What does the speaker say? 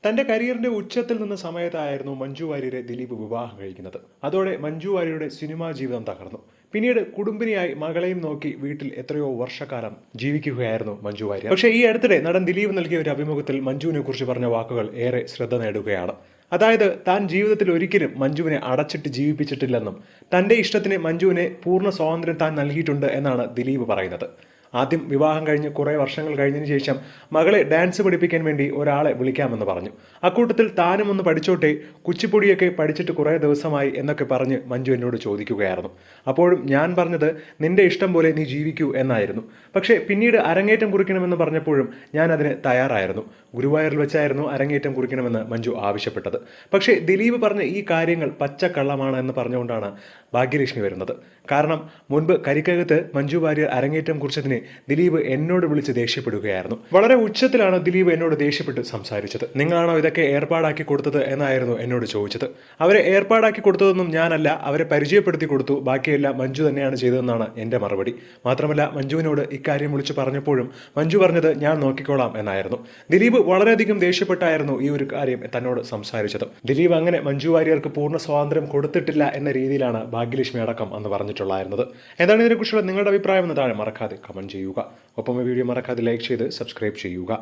തന്റെ കരിയറിന്റെ ഉച്ചത്തിൽ നിന്ന സമയത്തായിരുന്നു മഞ്ജു വാര്യരെ ദിലീപ് വിവാഹം കഴിക്കുന്നത്. അതോടെ മഞ്ജു വാര്യരുടെ സിനിമാ ജീവിതം തകർന്നു. പിന്നീട് കുടുംബിനിയായി മകളെയും നോക്കി വീട്ടിൽ എത്രയോ വർഷക്കാലം ജീവിക്കുകയായിരുന്നു മഞ്ജു വാര്യർ. പക്ഷേ ഈ അടുത്തിടെ നടൻ ദിലീപ് നൽകിയ ഒരു അഭിമുഖത്തിൽ മഞ്ജുവിനെ കുറിച്ച് പറഞ്ഞ വാക്കുകൾ ഏറെ ശ്രദ്ധ നേടുകയാണ്. അതായത് താൻ ജീവിതത്തിൽ ഒരിക്കലും മഞ്ജുവിനെ അടച്ചിട്ട് ജീവിപ്പിച്ചിട്ടില്ലെന്നും തന്റെ ഇഷ്ടത്തിന് മഞ്ജുവിനെ പൂർണ്ണ സ്വാതന്ത്ര്യം താൻ നൽകിയിട്ടുണ്ട് എന്നാണ് ദിലീപ് പറയുന്നത്. ആദ്യം വിവാഹം കഴിഞ്ഞ് കുറേ വർഷങ്ങൾ കഴിഞ്ഞതിന് ശേഷം മകളെ ഡാൻസ് പഠിപ്പിക്കാൻ വേണ്ടി ഒരാളെ വിളിക്കാമെന്ന് പറഞ്ഞു. അക്കൂട്ടത്തിൽ താനും ഒന്ന് പഠിച്ചോട്ടെ, കുച്ചിപ്പൊടിയൊക്കെ പഠിച്ചിട്ട് കുറേ ദിവസമായി എന്നൊക്കെ പറഞ്ഞ് മഞ്ജു എന്നോട് ചോദിക്കുകയായിരുന്നു. അപ്പോഴും ഞാൻ പറഞ്ഞത് നിന്റെ ഇഷ്ടം പോലെ നീ ജീവിക്കൂ എന്നായിരുന്നു. പക്ഷേ പിന്നീട് അരങ്ങേറ്റം കുറിക്കണമെന്ന് പറഞ്ഞപ്പോഴും ഞാൻ അതിന് തയ്യാറായിരുന്നു. ഗുരുവായൂരിൽ വെച്ചായിരുന്നു അരങ്ങേറ്റം കുറിക്കണമെന്ന് മഞ്ജു ആവശ്യപ്പെട്ടത്. പക്ഷേ ദിലീപ് പറഞ്ഞ ഈ കാര്യങ്ങൾ പച്ചക്കള്ളമാണ് എന്ന് പറഞ്ഞുകൊണ്ടാണ് ഭാഗ്യലക്ഷ്മി വരുന്നത്. കാരണം മുൻപ് കരിക്കകത്ത് മഞ്ജു വാര്യർ അരങ്ങേറ്റം കുറിച്ചതിന് ദിലീപ് എന്നോട് വിളിച്ച് ദേഷ്യപ്പെടുകയായിരുന്നു. വളരെ ഉച്ചത്തിലാണ് ദിലീപ് എന്നോട് ദേഷ്യപ്പെട്ട് സംസാരിച്ചത്. നിങ്ങളാണോ ഇതൊക്കെ ഏർപ്പാടാക്കി കൊടുത്തത് എന്നായിരുന്നു എന്നോട് ചോദിച്ചത്. അവരെ ഏർപ്പാടാക്കി കൊടുത്തതൊന്നും ഞാനല്ല, അവരെ പരിചയപ്പെടുത്തി കൊടുത്തു, ബാക്കിയെല്ലാം മഞ്ജു തന്നെയാണ് ചെയ്തതെന്നാണ് എൻ്റെ മറുപടി. മാത്രമല്ല മഞ്ജുവിനോട് ഇക്കാര്യം വിളിച്ച് പറഞ്ഞപ്പോഴും മഞ്ജു പറഞ്ഞത് ഞാൻ നോക്കിക്കോളാം എന്നായിരുന്നു. ദിലീപ് വളരെയധികം ദേഷ്യപ്പെട്ടായിരുന്നു ഈ ഒരു കാര്യം തന്നോട് സംസാരിച്ചത്. ദിലീപ് അങ്ങനെ മഞ്ജു വാര്യർക്ക് പൂർണ്ണ സ്വാതന്ത്ര്യം കൊടുത്തിട്ടില്ല എന്ന രീതിയിലാണ് ഭാഗ്യലക്ഷ്മി അടക്കം അന്ന് പറഞ്ഞിട്ടുണ്ടായിരുന്നത്. എന്താണ് ഇതിനെക്കുറിച്ചുള്ള നിങ്ങളുടെ അഭിപ്രായം എന്ന് താഴെ മറക്കാതെ കമന്റ് ചെയ്യുക. ഒപ്പം ഈ വീഡിയോ മറക്കാതെ ലൈക്ക് ചെയ്ത് സബ്സ്ക്രൈബ് ചെയ്യുക.